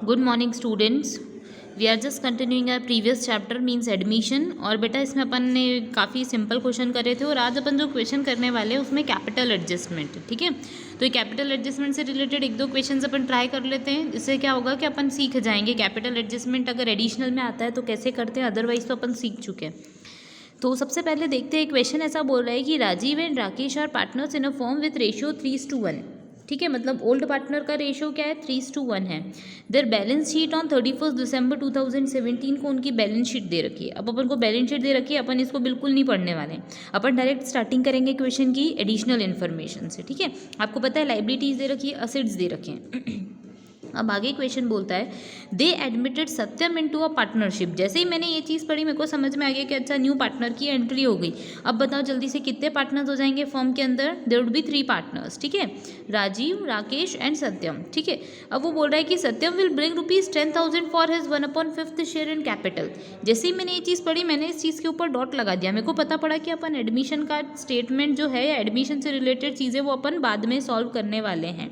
Good morning students. We are just continuing our previous chapter means admission. और बेटा इसमें अपन ने काफ़ी सिंपल क्वेश्चन करे थे और आज अपन जो क्वेश्चन करने वाले हैं उसमें कैपिटल एडजस्टमेंट है। ठीक है, तो ये कैपिटल एडजस्टमेंट से रिलेटेड एक दो क्वेश्चन अपन ट्राई कर लेते हैं। इससे क्या होगा कि अपन सीख जाएंगे कैपिटल एडजस्टमेंट अगर एडिशनल में आता है तो कैसे करते हैं, अदरवाइज तो अपन सीख चुके हैं। तो सबसे पहले देखते हैं, क्वेश्चन ऐसा बोल रहा है कि Rajiv and Rakesh are partners in a firm with ratio 3:1। ठीक है, मतलब ओल्ड पार्टनर का रेशियो क्या है, 3:1 है। देयर बैलेंस शीट ऑन 31 दिसंबर 2017 को उनकी बैलेंस शीट दे रखी है। अब अपन को बैलेंस शीट दे रखी है, अपन इसको बिल्कुल नहीं पढ़ने वाले हैं, अपन डायरेक्ट स्टार्टिंग करेंगे क्वेश्चन की एडिशनल इन्फॉर्मेशन से। ठीक है, आपको पता है लाइबिलिटीज दे रखी है, असेट्स दे रखे हैं। अब आगे क्वेश्चन बोलता है they admitted Satyam into a partnership. जैसे ही मैंने ये चीज़ पढ़ी मेरे को समझ में आ गया कि अच्छा न्यू पार्टनर की एंट्री हो गई। अब बताओ जल्दी से कितने पार्टनर्स हो जाएंगे फर्म के अंदर, देयर वुड बी 3 पार्टनर्स। ठीक है, राजीव, राकेश एंड सत्यम। ठीक है, अब वो बोल रहा है कि Satyam will bring ₹10,000 for his 1/5 share in capital. जैसे ही मैंने ये चीज़ पढ़ी मैंने इस चीज़ के ऊपर डॉट लगा दिया। मेरे को पता पड़ा कि अपन एडमिशन का स्टेटमेंट जो है या एडमिशन से रिलेटेड चीज़ें वो अपन बाद में सॉल्व करने वाले हैं।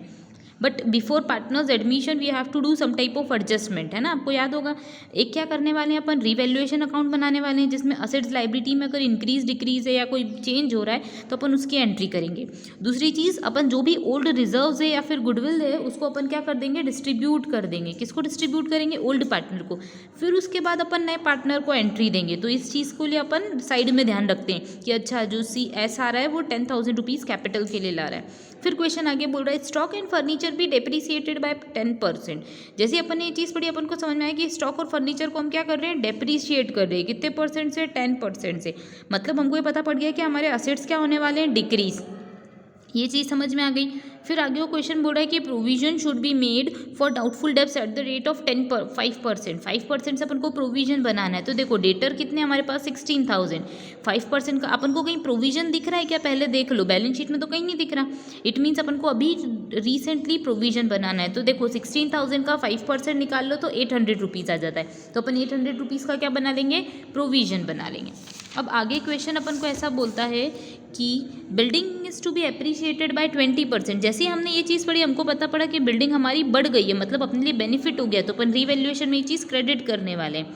But before partners admission we have to do some type of adjustment, है ना। आपको याद होगा एक क्या करने वाले हैं अपन, रिवैल्यूएशन अकाउंट बनाने वाले हैं जिसमें असेट्स लाइबिलिटी में अगर इंक्रीज डिक्रीज है या कोई चेंज हो रहा है तो अपन उसकी एंट्री करेंगे। दूसरी चीज़, अपन जो भी ओल्ड रिजर्व्स है या फिर गुडविल है उसको अपन क्या कर देंगे, डिस्ट्रीब्यूट कर देंगे। किसको डिस्ट्रीब्यूट करेंगे, ओल्ड पार्टनर को। फिर उसके बाद अपन नए पार्टनर को एंट्री देंगे। तो इस चीज़ को लिए अपन साइड में ध्यान रखते हैं कि अच्छा जो CS आ रहा है वो 10,000 रुपीज़ कैपिटल के लिए ला रहा है। फिर क्वेश्चन आगे बोल रहा है स्टॉक एंड फर्नीचर भी डेप्रीसिएटेड बाय 10%। जैसे अपन ने ये चीज़ पढ़ी अपन को समझ में आया कि स्टॉक और फर्नीचर को हम क्या कर रहे हैं, डेप्रीशिएट कर रहे हैं। कितने परसेंट से, 10% से। मतलब हमको ये पता पड़ गया कि हमारे असेट्स क्या होने वाले हैं, डिक्रीज। ये चीज़ समझ में आ गई। फिर आगे वो क्वेश्चन बोल रहा है कि provision should be made for doubtful debts eight the rate of 5%। 5% से अपन को प्रोविजन बनाना है। तो देखो डेटर कितने हमारे पास 16,000, 5% का अपन को कहीं प्रोविजन दिख रहा है क्या, पहले देख लो। बैलेंस शीट में तो कहीं नहीं दिख रहा। इट मीन्स अपन को अभी रिसेंटली प्रोविजन बनाना है। तो देखो 16,000 का 5% निकाल लो तो 800 रुपीज़ आ जाता है। तो अपन 800 रुपीज़ का क्या बना लेंगे, प्रोविजन बना लेंगे। अब आगे क्वेश्चन अपन को ऐसा बोलता है कि building is to be appreciated by 20%। जैसे ही हमने ये चीज़ पढ़ी हमको पता पड़ा कि बिल्डिंग हमारी बढ़ गई है, मतलब अपने लिए बेनिफिट हो गया, तो अपन रीवैल्यूएशन में ये चीज़ क्रेडिट करने वाले हैं।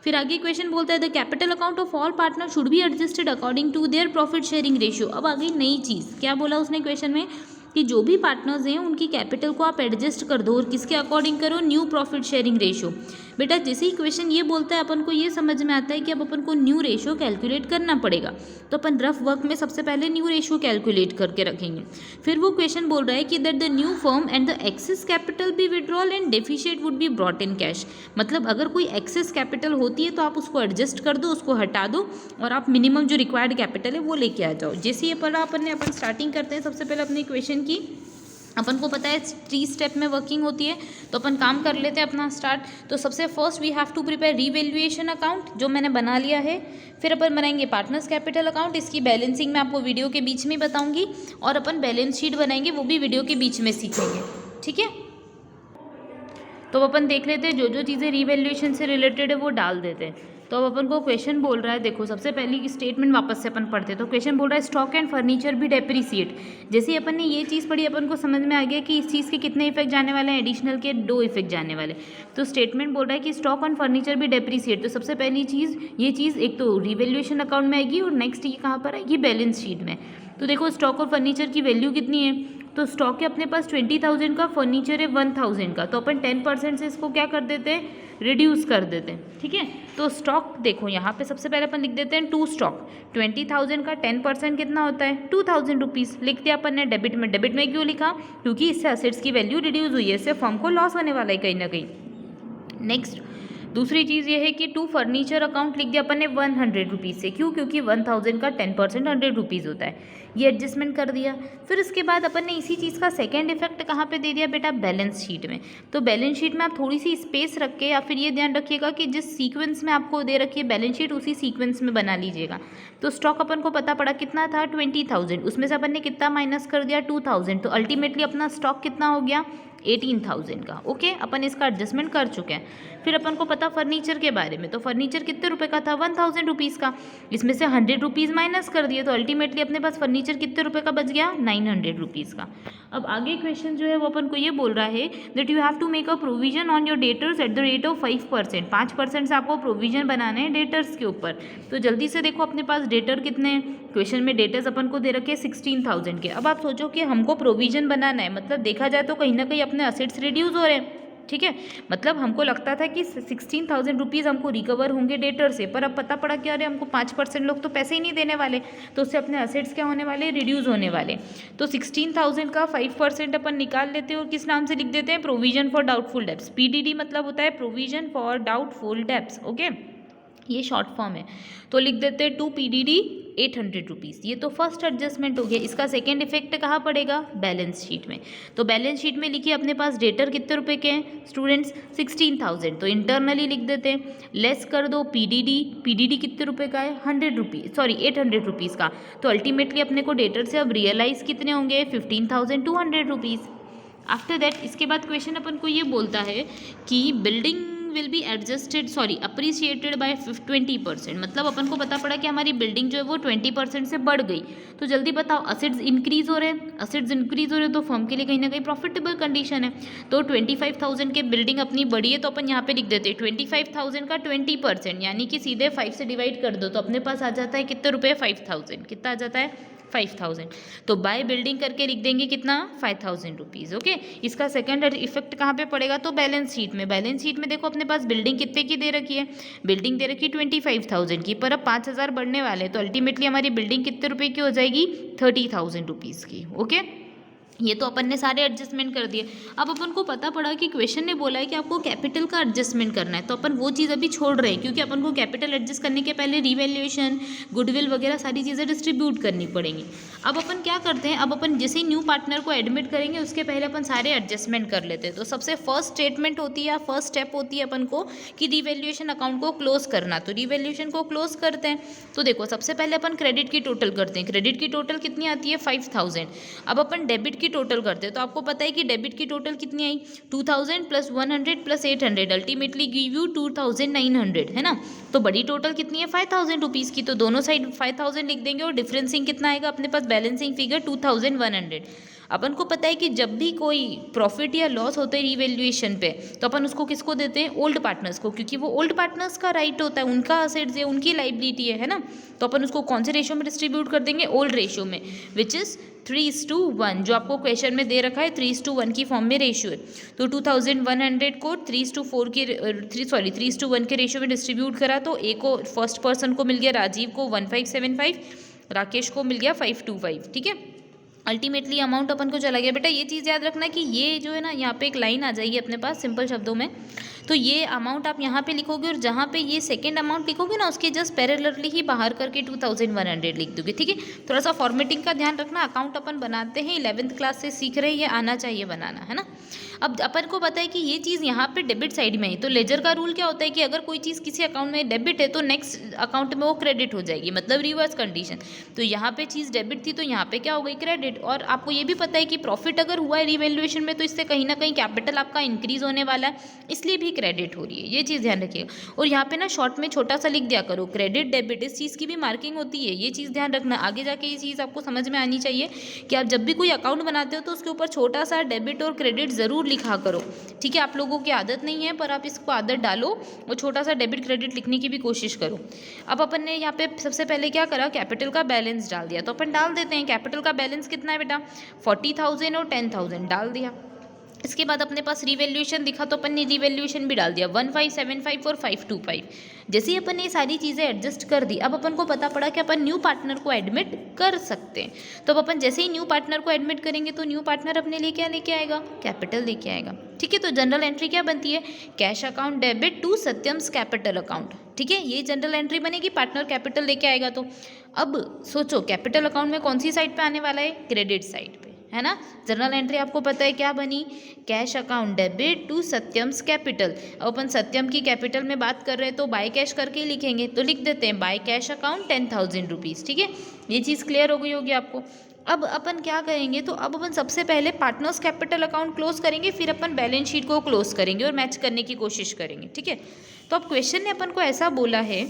फिर आगे क्वेश्चन बोलता है the capital account of all partner should be adjusted according to their profit sharing ratio. अब आ गई नई चीज़, क्या बोला उसने क्वेश्चन में कि जो भी पार्टनर्स हैं उनकी कैपिटल को आप एडजस्ट कर दो और किसके अकॉर्डिंग करो, न्यू प्रॉफिट शेयरिंग रेशियो। बेटा जैसे ही क्वेश्चन ये बोलता है अपन को ये समझ में आता है कि अब अपन को न्यू रेशियो कैलकुलेट करना पड़ेगा। तो अपन रफ वर्क में सबसे पहले न्यू रेशियो कैलकुलेट करके रखेंगे। फिर वो क्वेश्चन बोल रहा है कि that the new firm and the excess capital be withdrawal and deficit would be brought in cash. मतलब अगर कोई एक्सेस कैपिटल होती है तो आप उसको एडजस्ट कर दो, उसको हटा दो और आप मिनिमम जो रिक्वायर्ड कैपिटल है वो लेके आ जाओ। जैसे ये पढ़ा अपन स्टार्टिंग करते हैं सबसे पहले अपने क्वेश्चन की। अपन को पता है 3 स्टेप में वर्किंग होती है, तो अपन काम कर लेते हैं अपना स्टार्ट। तो सबसे first we have to prepare revaluation account, जो मैंने बना लिया है। फिर अपन बनाएंगे पार्टनर्स कैपिटल अकाउंट, इसकी बैलेंसिंग मैं आपको वीडियो के बीच में बताऊंगी। और अपन बैलेंस शीट बनाएंगे, वो भी वीडियो के बीच में सीखेंगे। ठीक है, तो अपन देख लेते हैं जो जो चीज़ें रीवैल्यूएशन से रिलेटेड है वो डाल देते हैं। तो अब अपन को क्वेश्चन बोल रहा है, देखो सबसे पहली की स्टेटमेंट वापस से अपन पढ़ते हैं। तो क्वेश्चन बोल रहा है स्टॉक एंड फर्नीचर भी डेप्रीसिएट। जैसे ही अपन ने ये चीज़ पढ़ी अपन को समझ में आ गया कि इस चीज़ के कितने इफेक्ट जाने वाले हैं, एडिशनल के 2 इफेक्ट जाने वाले। तो स्टेटमेंट बोल रहा है कि स्टॉक एंड फर्नीचर भी डेप्रीसिएट। तो सबसे पहली चीज़ ये चीज़ एक तो रिवैल्यूएशन अकाउंट में आएगी और नेक्स्ट ये कहाँ पर आएगी, बैलेंस शीट में। तो देखो स्टॉक और फर्नीचर की वैल्यू कितनी है, तो स्टॉक है अपने पास 20,000 का, फर्नीचर है 1,000 का। तो अपन 10% से इसको क्या कर देते हैं, रिड्यूस कर देते हैं। ठीक है, तो स्टॉक देखो यहाँ पे सबसे पहले अपन लिख देते हैं 2 स्टॉक। 20,000 का 10% कितना होता है, 2,000 रुपीज़ लिख दिया अपन ने डेबिट में। डेबिट में क्यों लिखा, क्योंकि इससे असेट्स की वैल्यू रिड्यूस हुई है, इससे फर्म को लॉस होने वाला है कहीं ना कहीं। नेक्स्ट दूसरी चीज़ ये है कि 2 फर्नीचर अकाउंट लिख दिया अपन ने 100 रुपीज़ से। क्यों, क्योंकि 1,000 का 10% 100 रुपीज़ होता है। ये एडजस्टमेंट कर दिया। फिर इसके बाद अपन ने इसी चीज़ का सेकंड इफेक्ट कहाँ पे दे दिया बेटा, बैलेंस शीट में। तो बैलेंस शीट में आप थोड़ी सी स्पेस रख के या फिर ये ध्यान रखिएगा कि जिस सीक्वेंस में आपको दे रखी है बैलेंस शीट उसी सीक्वेंस में बना लीजिएगा। तो स्टॉक अपन को पता पड़ा कितना था, 20,000, उसमें से अपन ने कितना माइनस कर दिया, 2,000। तो अल्टीमेटली अपना स्टॉक कितना हो गया, 18,000 का। ओके, अपन इसका एडजस्टमेंट कर चुके हैं। फिर अपन को पता फर्नीचर के बारे में, तो फर्नीचर कितने रुपए का था, 1,000 रुपीज़ का। इसमें से 100 रुपीज़ माइनस कर दिए, तो अल्टीमेटली अपने पास फर्नीचर कितने रुपए का बच गया, 900 रुपीज़ का। अब आगे क्वेश्चन जो है वो अपन को ये बोल रहा है that you have to make a provision on your debtors at the rate of 5%। 5% से आपको प्रोविजन बनाना है डेटर्स के ऊपर। तो जल्दी से देखो अपने पास डेटर कितने हैं, क्वेश्चन में डेटर्स अपन को दे रखे 16,000 के। अब आप सोचो कि हमको प्रोविजन बनाना है, मतलब देखा जाए तो कहीं ना कहीं अपने असेट्स रिड्यूस हो रहे हैं, ठीक है। मतलब हमको लगता था कि 16,000 रुपीज़ हमको रिकवर होंगे डेटर से, पर अब पता पड़ा कि अरे हमको 5% लोग तो पैसे ही नहीं देने वाले, तो उससे अपने असेट्स क्या होने वाले, रिड्यूस होने वाले। तो 16,000 का 5% अपन निकाल लेते हैं और किस नाम से लिख देते हैं, provision for doubtful debts. PDD मतलब होता है provision for doubtful debts. Okay, ये शॉर्ट फॉर्म है, तो लिख देते हैं 2 PDD 800 रुपीज़। ये तो फर्स्ट एडजस्टमेंट हो गया। इसका सेकेंड इफेक्ट कहाँ पड़ेगा, बैलेंस शीट में। तो बैलेंस शीट में लिखिए अपने पास डेटर कितने रुपए के हैं स्टूडेंट्स, 16,000, तो इंटरनली लिख देते हैं, लेस कर दो PDD कितने रुपए का है, 800 रुपीज़ का। तो अल्टीमेटली अपने को डेटर से अब रियलाइज कितने होंगे, 15,200 रुपीज़। आफ्टर दैट इसके बाद क्वेश्चन अपन को ये बोलता है कि building will be appreciated by 20%। मतलब अपन को पता पड़ा कि हमारी बिल्डिंग जो है वो 20% से बढ़ गई। तो जल्दी बताओ, असेट्स इंक्रीज हो रहे हैं, तो फर्म के लिए कहीं ना कहीं प्रॉफिटेबल कंडीशन है। तो 25,000 के बिल्डिंग अपनी बढ़ी है, तो अपन यहाँ पे लिख देते हैं 25,000 का 20%, यानी कि सीधे 5 से डिवाइड कर दो, तो अपने पास आ जाता है कितने रुपए, 5,000। कितना आ जाता है, 5,000। तो बाय बिल्डिंग करके लिख देंगे कितना, 5,000 रुपीज़। ओके, इसका सेकंड इफेक्ट कहाँ पे पड़ेगा, तो बैलेंस शीट में। बैलेंस शीट में देखो अपने पास बिल्डिंग कितने की दे रखी है, बिल्डिंग दे रखी है 25,000 की, पर अब 5,000 बढ़ने वाले हैं, तो अल्टीमेटली हमारी बिल्डिंग कितने रुपए की हो जाएगी, 30,000 रुपीज़ की। ओके, ये तो अपन ने सारे एडजस्टमेंट कर दिए। अब अपन को पता पड़ा कि क्वेश्चन ने बोला है कि आपको कैपिटल का एडजस्टमेंट करना है, तो अपन वो चीज़ अभी छोड़ रहे हैं, क्योंकि अपन को कैपिटल एडजस्ट करने के पहले रिवैल्यूएशन, गुडविल वगैरह सारी चीज़ें डिस्ट्रीब्यूट करनी पड़ेंगी। अब अपन क्या करते हैं, अब अपन जैसे ही न्यू पार्टनर को एडमिट करेंगे उसके पहले अपन सारे एडजस्टमेंट कर लेते हैं। तो सबसे फर्स्ट स्टेटमेंट होती है, फर्स्ट स्टेप होती है अपन को कि रिवैल्यूएशन अकाउंट को क्लोज करना। तो रिवैल्यूएशन को क्लोज करते हैं, तो देखो सबसे पहले अपन क्रेडिट की टोटल करते हैं। क्रेडिट की टोटल कितनी आती है, 5,000। अब अपन डेबिट की टोटल करते हैं, तो आपको पता है कि डेबिट की टोटल कितनी आई, 2,000 plus 100 plus 800, ultimately give you 2,900, है ना। तो बड़ी टोटल कितनी है, 5,000 रुपीज़ की, तो दोनों साइड 5,000 लिख देंगे और डिफरेंसिंग कितना आएगा अपने पास, बैलेंसिंग फिगर 2,100। अपन को पता है कि जब भी कोई प्रॉफिट या लॉस होता है रिवैल्यूएशन पे, तो अपन उसको किसको देते हैं, ओल्ड पार्टनर्स को, क्योंकि वो ओल्ड पार्टनर्स का राइट होता है, उनका असेट्स है, उनकी लाइबिलिटी है ना। तो अपन उसको कौन से रेशियो में डिस्ट्रीब्यूट कर देंगे, ओल्ड रेशियो में, विच इज़ 3:1, जो आपको क्वेश्चन में दे रखा है 3:1 की फॉर्म में रेशियो है। तो 2,100 को 3:1 के रेशियो में डिस्ट्रीब्यूट करा, तो ए को फर्स्ट पर्सन को मिल गया राजीव को 1575, राकेश को मिल गया 525, ठीक है। अल्टीमेटली अमाउंट अपन को चला गया। बेटा ये चीज़ याद रखना कि ये जो है ना, यहाँ पे एक लाइन आ जाएगी अपने पास सिंपल शब्दों में, तो ये अमाउंट आप यहाँ पे लिखोगे और जहाँ पे ये सेकंड अमाउंट लिखोगे ना, उसके जस्ट पैरेलली ही बाहर करके 2,100 लिख दोगे, ठीक है। थोड़ा सा फॉर्मेटिंग का ध्यान रखना, अकाउंट अपन बनाते हैं 11th क्लास से सीख रहे हैं, ये आना चाहिए बनाना, है ना। अब अपन को पता है कि ये चीज़ यहाँ पे डेबिट साइड में है, तो लेजर का रूल क्या होता है कि अगर कोई चीज़ किसी अकाउंट में डेबिट है तो नेक्स्ट अकाउंट में वो क्रेडिट हो जाएगी, मतलब रिवर्स कंडीशन। तो यहाँ पे चीज़ डेबिट थी तो यहाँ पे क्या हो गई, क्रेडिट। और आपको ये भी पता है कि प्रॉफिट अगर हुआ है रिवैल्यूएशन में, तो इससे कहीं ना कहीं कैपिटल आपका इंक्रीज होने वाला है, इसलिए भी क्रेडिट हो रही है, ये चीज़ ध्यान रखिएगा। और यहाँ पे ना शॉर्ट में छोटा सा लिख दिया करो, क्रेडिट डेबिट, इस चीज़ की भी मार्किंग होती है, ये चीज़ ध्यान रखना। आगे जाके ये चीज़ आपको समझ में आनी चाहिए कि आप जब भी कोई अकाउंट बनाते हो तो उसके ऊपर छोटा सा डेबिट और क्रेडिट ज़रूर लिखा करो, ठीक है। आप लोगों की आदत नहीं है, पर आप इसको आदत डालो और छोटा सा डेबिट क्रेडिट लिखने की भी कोशिश करो। अब अपन ने यहाँ पे सबसे पहले क्या करा, कैपिटल का बैलेंस डाल दिया, तो अपन डाल देते हैं कैपिटल का बैलेंस कितना है बेटा, 40,000 और 10,000 डाल दिया। इसके बाद अपने पास रिवैल्यूएशन दिखा, तो अपन ने रिवैल्यूएशन भी डाल दिया 1575 और 525। जैसे ही अपन ने सारी चीज़ें एडजस्ट कर दी, अब अपन को पता पड़ा कि अपन न्यू पार्टनर को एडमिट कर सकते हैं। तो अब अपन जैसे ही न्यू पार्टनर को एडमिट करेंगे तो न्यू पार्टनर अपने लिए क्या लेके आएगा, कैपिटल लेके आएगा, ठीक है। तो जनरल एंट्री क्या बनती है, cash account debit to Satyam's capital account, ठीक है। ये जनरल एंट्री बनेगी, पार्टनर कैपिटल लेके आएगा। तो अब सोचो कैपिटल अकाउंट में कौन सी साइड पे आने वाला है, क्रेडिट साइड पे, है ना। जनरल एंट्री आपको पता है क्या बनी, cash account debit to Satyam's capital. अब अपन सत्यम की कैपिटल में बात कर रहे हैं तो बाय कैश करके ही लिखेंगे, तो लिख देते हैं बाय कैश अकाउंट 10,000 रुपीज़, ठीक है। ये चीज़ क्लियर हो गई होगी आपको। अब अपन क्या करेंगे, तो अब अपन सबसे पहले पार्टनर्स कैपिटल अकाउंट क्लोज करेंगे, फिर अपन बैलेंस शीट को क्लोज करेंगे और मैच करने की कोशिश करेंगे, ठीक है। तो अब क्वेश्चन ने अपन को ऐसा बोला है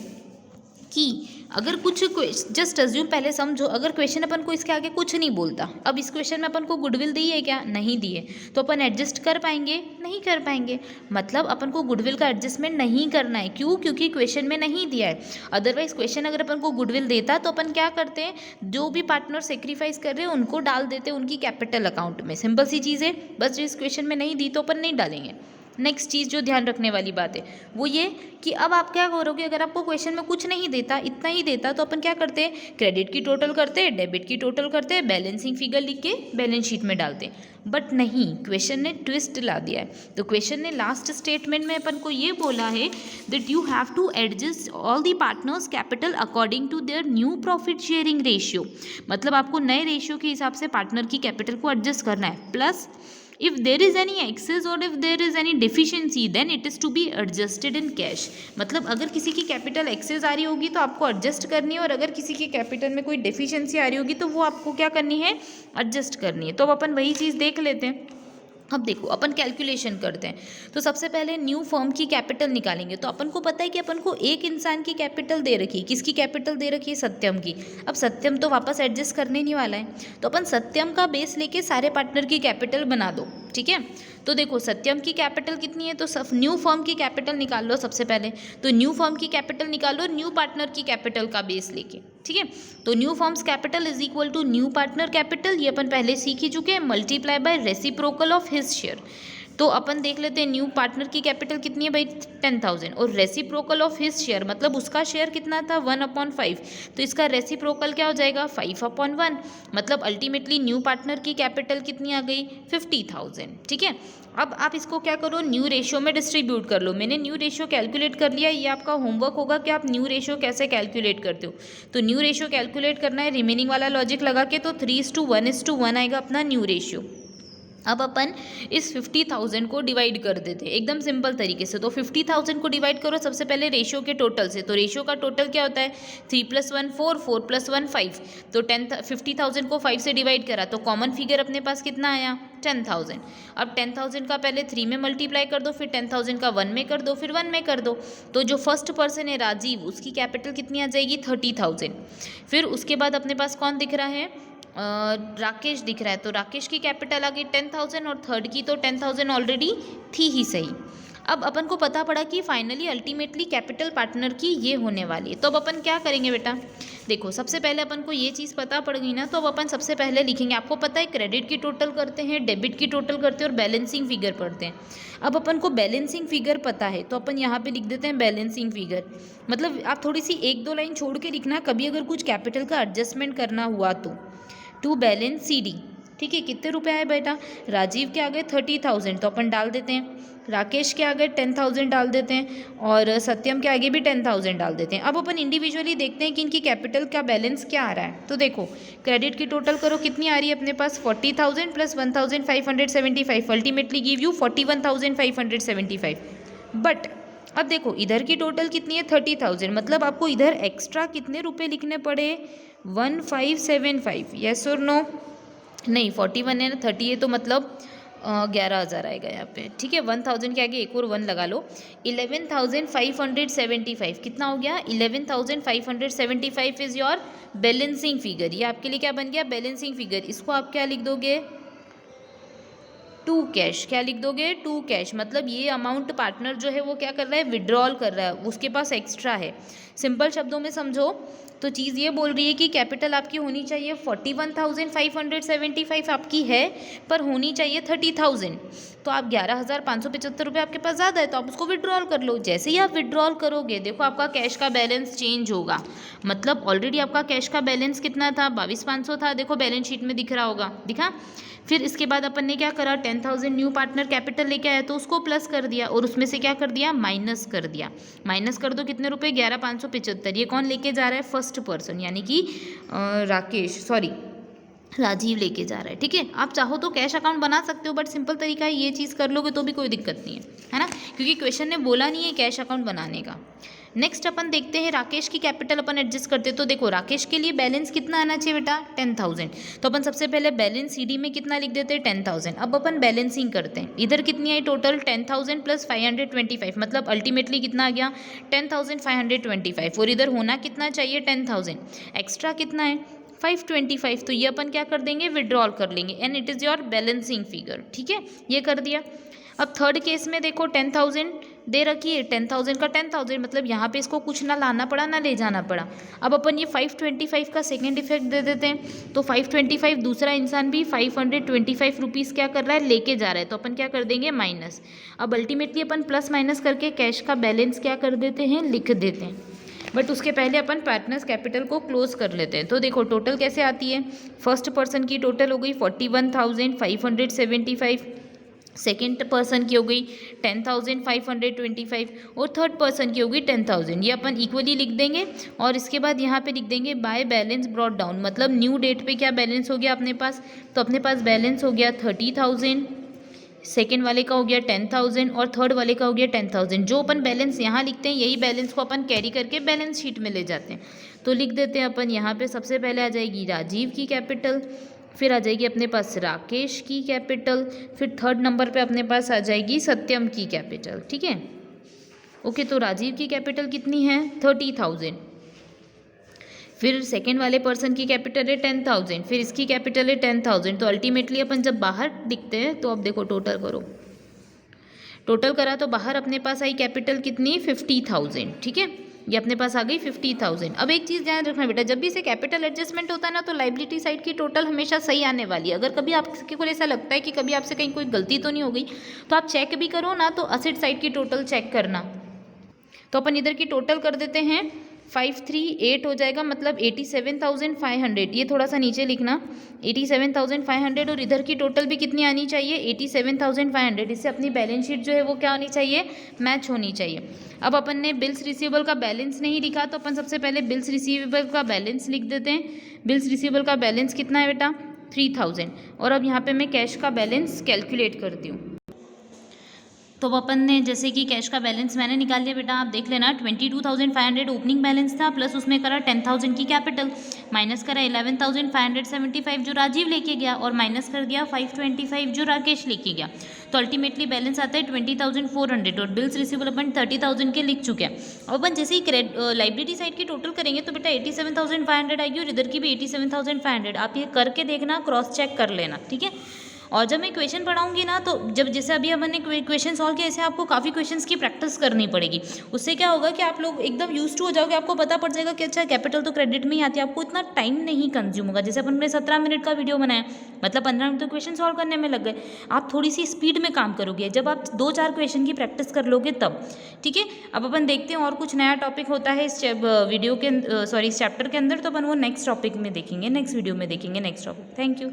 कि अगर कुछ जस्ट अज्यूम, पहले समझो, अगर क्वेश्चन अपन को इसके आगे कुछ नहीं बोलता, अब इस क्वेश्चन में अपन को गुडविल दी है क्या, नहीं दी है, तो अपन एडजस्ट कर पाएंगे, नहीं कर पाएंगे। मतलब अपन को गुडविल का एडजस्टमेंट नहीं करना है, क्यों, क्योंकि क्वेश्चन में नहीं दिया है। अदरवाइज क्वेश्चन अगर अपन को गुडविल देता तो अपन क्या करते हैं, जो भी पार्टनर सेक्रीफाइस कर रहे हैं उनको डाल देते हैं उनकी कैपिटल अकाउंट में, सिंपल सी चीज़ है। बस इस क्वेश्चन में नहीं दी तो अपन नहीं डालेंगे। नेक्स्ट चीज़ जो ध्यान रखने वाली बात है वो ये कि अब आप क्या करोगे, अगर आपको क्वेश्चन में कुछ नहीं देता, इतना ही देता, तो अपन क्या करते हैं, क्रेडिट की टोटल करते हैं, डेबिट की टोटल करते हैं, बैलेंसिंग फिगर लिख के बैलेंस शीट में डालते हैं। बट नहीं, क्वेश्चन ने ट्विस्ट ला दिया है। तो क्वेश्चन ने लास्ट स्टेटमेंट में अपन को ये बोला है that you have to adjust all the partners capital according to their new profit sharing ratio. मतलब आपको नए रेशियो के हिसाब से पार्टनर की कैपिटल को एडजस्ट करना है। Plus if there is any excess or if there is any deficiency then it is to be adjusted in cash। मतलब अगर किसी की कैपिटल एक्सेस आ रही होगी तो आपको एडजस्ट करनी है, और अगर किसी की कैपिटल में कोई डेफिशिएंसी आ रही होगी तो वो आपको क्या करनी है, एडजस्ट करनी है। तो अब अपन वही चीज़ देख लेते हैं। अब देखो अपन कैलकुलेशन करते हैं, तो सबसे पहले न्यू फर्म की कैपिटल निकालेंगे। तो अपन को पता है कि अपन को एक इंसान की कैपिटल दे रखी है, किसकी कैपिटल दे रखी है, सत्यम की। अब सत्यम तो वापस एडजस्ट करने नहीं वाला है, तो अपन सत्यम का बेस लेके सारे पार्टनर की कैपिटल बना दो, ठीक है। तो देखो सत्यम की कैपिटल कितनी है, तो सब न्यू फर्म की कैपिटल निकाल लो सबसे पहले। तो न्यू फर्म की कैपिटल निकालो न्यू पार्टनर की कैपिटल का बेस लेके, ठीक है। तो new firm's capital is equal to new partner capital, ये अपन पहले सीख ही चुके हैं, multiply by reciprocal of his share. तो अपन देख लेते हैं न्यू पार्टनर की कैपिटल कितनी है भाई, 10,000, और रेसिप्रोकल ऑफ हिज शेयर मतलब उसका शेयर कितना था, 1/5। तो इसका रेसिप्रोकल क्या हो जाएगा, 5/1। मतलब अल्टीमेटली न्यू पार्टनर की कैपिटल कितनी आ गई, 50,000, ठीक है। अब आप इसको क्या करो, न्यू रेशियो में डिस्ट्रीब्यूट कर लो। मैंने न्यू रेशियो कैलकुलेट कर लिया, ये आपका होमवर्क होगा कि आप न्यू रेशियो कैसे कैलकुलेट करते हो। तो न्यू रेशियो कैलकुलेट करना है रिमेनिंग वाला लॉजिक लगा के, तो 3:1:1 आएगा अपना न्यू रेशियो। अब अपन इस 50,000 को डिवाइड कर देते हैं एकदम सिंपल तरीके से। तो 50,000 को डिवाइड करो सबसे पहले रेशियो के टोटल से। तो रेशियो का टोटल क्या होता है, 3 + 1 4, 4 + 1 5। तो 50,000 को 5 से डिवाइड करा तो कॉमन फिगर अपने पास कितना आया, 10,000। अब 10,000 का पहले 3 में मल्टीप्लाई कर दो, फिर 10,000 का 1 में कर दो, फिर 1 में कर दो। तो जो फर्स्ट पर्सन है राजीव, उसकी कैपिटल कितनी आ जाएगी, 30,000। फिर उसके बाद अपने पास कौन दिख रहा है, राकेश दिख रहा है। तो राकेश की कैपिटल आ गई 10,000, और थर्ड की तो 10,000 ऑलरेडी थी ही सही। अब अपन को पता पड़ा कि फाइनली अल्टीमेटली कैपिटल पार्टनर की ये होने वाली है। तो अब अपन क्या करेंगे बेटा, देखो सबसे पहले अपन को ये चीज़ पता पड़ गई ना, तो अब अपन सबसे पहले लिखेंगे, आपको पता है क्रेडिट की टोटल करते हैं, डेबिट की टोटल करते हैं और बैलेंसिंग फिगर पढ़ते हैं। अब अपन को बैलेंसिंग फिगर पता है तो अपन यहाँ पे लिख देते हैं बैलेंसिंग फिगर। मतलब आप थोड़ी सी 1-2 लाइन छोड़ के लिखना, कभी अगर कुछ कैपिटल का एडजस्टमेंट करना हुआ तो। टू बैलेंस CD, ठीक है। कितने रुपए आए बेटा, राजीव के आ गए 30,000 तो अपन डाल देते हैं, राकेश के आ गए 10,000 डाल देते हैं, और सत्यम के आगे भी 10,000 डाल देते हैं। अब अपन इंडिविजुअली देखते हैं कि इनकी कैपिटल का बैलेंस क्या आ रहा है। तो देखो क्रेडिट की टोटल करो कितनी आ रही है अपने पास, 40,000 + 1,575, अल्टीमेटली गिव यू 41,575। बट अब देखो इधर की टोटल कितनी है, 30,000। मतलब आपको इधर एक्स्ट्रा कितने रुपए लिखने पड़े, 1,575। यस और नो, नहीं 41 है ना, 30 है तो मतलब 11,000 आएगा यहाँ पे, ठीक है। 1,000 के आगे एक और 1 लगा लो, 11,575 कितना हो गया, 11,575 इज योर बैलेंसिंग फिगर। ये आपके लिए क्या बन गया, बैलेंसिंग फिगर। इसको आप क्या लिख दोगे, टू कैश। क्या लिख दोगे, टू कैश। मतलब ये अमाउंट पार्टनर जो है वो क्या कर रहा है, विड्रॉल कर रहा है, उसके पास एक्स्ट्रा है। सिंपल शब्दों में समझो तो चीज़ ये बोल रही है कि कैपिटल आपकी होनी चाहिए 41,575 आपकी है, पर होनी चाहिए 30,000। तो आप 11,575 रुपये आपके पास ज़्यादा है तो आप उसको विड्रॉल कर लो। जैसे ही आप विड्रॉल करोगे देखो आपका कैश का बैलेंस चेंज होगा। मतलब ऑलरेडी आपका कैश का बैलेंस कितना था, 22,500 था, देखो बैलेंस शीट में दिख रहा होगा, दिखा। फिर इसके बाद अपन ने क्या करा, 10,000 न्यू पार्टनर कैपिटल लेके आया तो उसको प्लस कर दिया, और उसमें से क्या कर दिया, माइनस कर दिया। माइनस कर दो कितने रुपए, 11,575। ये कौन लेके जा रहा है, फर्स्ट पर्सन, यानी कि राजीव लेके जा रहा है, ठीक है। आप चाहो तो कैश अकाउंट बना सकते हो, बट सिंपल तरीका है, ये चीज़ कर लोगे तो भी कोई दिक्कत नहीं है ना, क्योंकि क्वेश्चन ने बोला नहीं है कैश अकाउंट बनाने का। नेक्स्ट अपन देखते हैं राकेश की कैपिटल अपन एडजस्ट करते हैं। तो देखो राकेश के लिए बैलेंस कितना आना चाहिए बेटा 10,000। तो अपन सबसे पहले बैलेंस सीडी में कितना लिख देते हैं 10,000। अब अपन बैलेंसिंग करते हैं, इधर कितनी आई टोटल 10,000 प्लस 525, मतलब अल्टीमेटली कितना आ गया 10,525। और इधर होना कितना चाहिए 10,000, एक्स्ट्रा कितना है 525। तो ये अपन क्या कर देंगे विड्रॉल कर लेंगे and it is your balancing figure. ठीक है, ये कर दिया। अब थर्ड केस में देखो 10,000 दे रखी है, 10,000 का 10,000 मतलब यहाँ पे इसको कुछ ना लाना पड़ा ना ले जाना पड़ा। अब अपन ये 525 का सेकेंड इफेक्ट दे देते हैं। तो 525 दूसरा इंसान भी 525 रुपीज़ क्या कर रहा है लेके जा रहा है, तो अपन क्या कर देंगे माइनस। अब अल्टीमेटली अपन प्लस माइनस करके कैश का बैलेंस क्या कर देते हैं लिख देते हैं। बट उसके पहले अपन पार्टनर्स कैपिटल को क्लोज कर लेते हैं। तो देखो टोटल कैसे आती है, फर्स्ट पर्सन की टोटल हो गई 41,575, सेकेंड पर्सन की हो गई 10,525 और थर्ड पर्सन की हो गई 10,000। ये अपन इक्वली लिख देंगे और इसके बाद यहाँ पे लिख देंगे बाय बैलेंस ब्रॉट डाउन, मतलब न्यू डेट पे क्या बैलेंस हो गया अपने पास। तो अपने पास बैलेंस हो गया 30,000, सेकेंड वाले का हो गया 10,000 और थर्ड वाले का हो गया 10,000। जो अपन बैलेंस यहाँ लिखते हैं यही बैलेंस को अपन कैरी करके बैलेंस शीट में ले जाते हैं। तो लिख देते हैं अपन यहाँ पे सबसे पहले आ जाएगी राजीव की कैपिटल, फिर आ जाएगी अपने पास राकेश की कैपिटल, फिर थर्ड नंबर पे अपने पास आ जाएगी सत्यम की कैपिटल। ठीक है, ओके। तो राजीव की कैपिटल कितनी है 30,000, फिर सेकेंड वाले पर्सन की कैपिटल है 10,000, फिर इसकी कैपिटल है 10,000। तो अल्टीमेटली अपन जब बाहर दिखते हैं तो अब देखो टोटल करो, टोटल करा तो बाहर अपने पास आई कैपिटल कितनी 50,000। ठीक है, ये अपने पास आ गई 50,000। अब एक चीज़ ध्यान रखना बेटा, जब भी इसे कैपिटल एडजस्टमेंट होता है ना तो लाइबिलिटी साइड की टोटल हमेशा सही आने वाली है। अगर कभी आपके को ऐसा लगता है कि कभी आपसे कहीं कोई गलती तो नहीं हो गई तो आप चेक भी करो ना, तो असेट साइड की टोटल चेक करना। तो अपन इधर की टोटल कर देते हैं 538 हो जाएगा, मतलब 87,500। ये थोड़ा सा नीचे लिखना 87,500 और इधर की टोटल भी कितनी आनी चाहिए 87,500। इससे अपनी बैलेंस शीट जो है वो क्या होनी चाहिए मैच होनी चाहिए। अब अपन ने बिल्स रिसीवेबल का बैलेंस नहीं लिखा तो अपन सबसे पहले बिल्स रिसीवेबल का बैलेंस लिख देते हैं। बिल्स रिसीवेबल का बैलेंस कितना है बेटा 3,000 और अब यहाँ पे मैं कैश का बैलेंस कैलकुलेट करती हूँ। तो अपन ने जैसे कि कैश का बैलेंस मैंने निकाल लिया बेटा, आप देख लेना 22,500 ओपनिंग बैलेंस था, प्लस उसमें करा 10,000 की कैपिटल, माइनस करा 11,575 जो राजीव लेके गया और माइनस कर दिया 525 जो राकेश लेके गया। तो अल्टीमेटली बैलेंस आता है 20,400 और बिल्स रिसीवेबल अपन 30,000 के लिख चुके हैं। अब अपन जैसे ही लाइबिलिटी साइड की टोटल करेंगे तो बेटा 87,500 आएगी और इधर की भी 87,500। आप ये करके देखना, क्रॉस चेक कर लेना। ठीक है, और जब मैं क्वेश्चन पढ़ाऊंगी ना तो जब जैसे अभी हमने क्वेश्चन सॉल्व किया ऐसे आपको काफ़ी क्वेश्चंस की प्रैक्टिस करनी पड़ेगी। उससे क्या होगा कि आप लोग एकदम यूज टू हो जाओगे, आपको पता पड़ जाएगा कि अच्छा कैपिटल तो क्रेडिट में ही आती है, आपको इतना टाइम नहीं कंज्यूम होगा। जैसे अपन ने 17 मिनट का वीडियो बनाया, मतलब 15 मिनट तो क्वेश्चन सॉल्व करने में लग गए। आप थोड़ी सी स्पीड में काम करोगे जब आप 2-4 क्वेश्चन की प्रैक्टिस कर लोगे तब। ठीक है, अब अपन देखते हैं और कुछ नया टॉपिक होता है इस वीडियो के इस चैप्टर के अंदर, तो अपन वो नेक्स्ट टॉपिक में देखेंगे, नेक्स्ट वीडियो में देखेंगे नेक्स्ट टॉपिक। Thank you.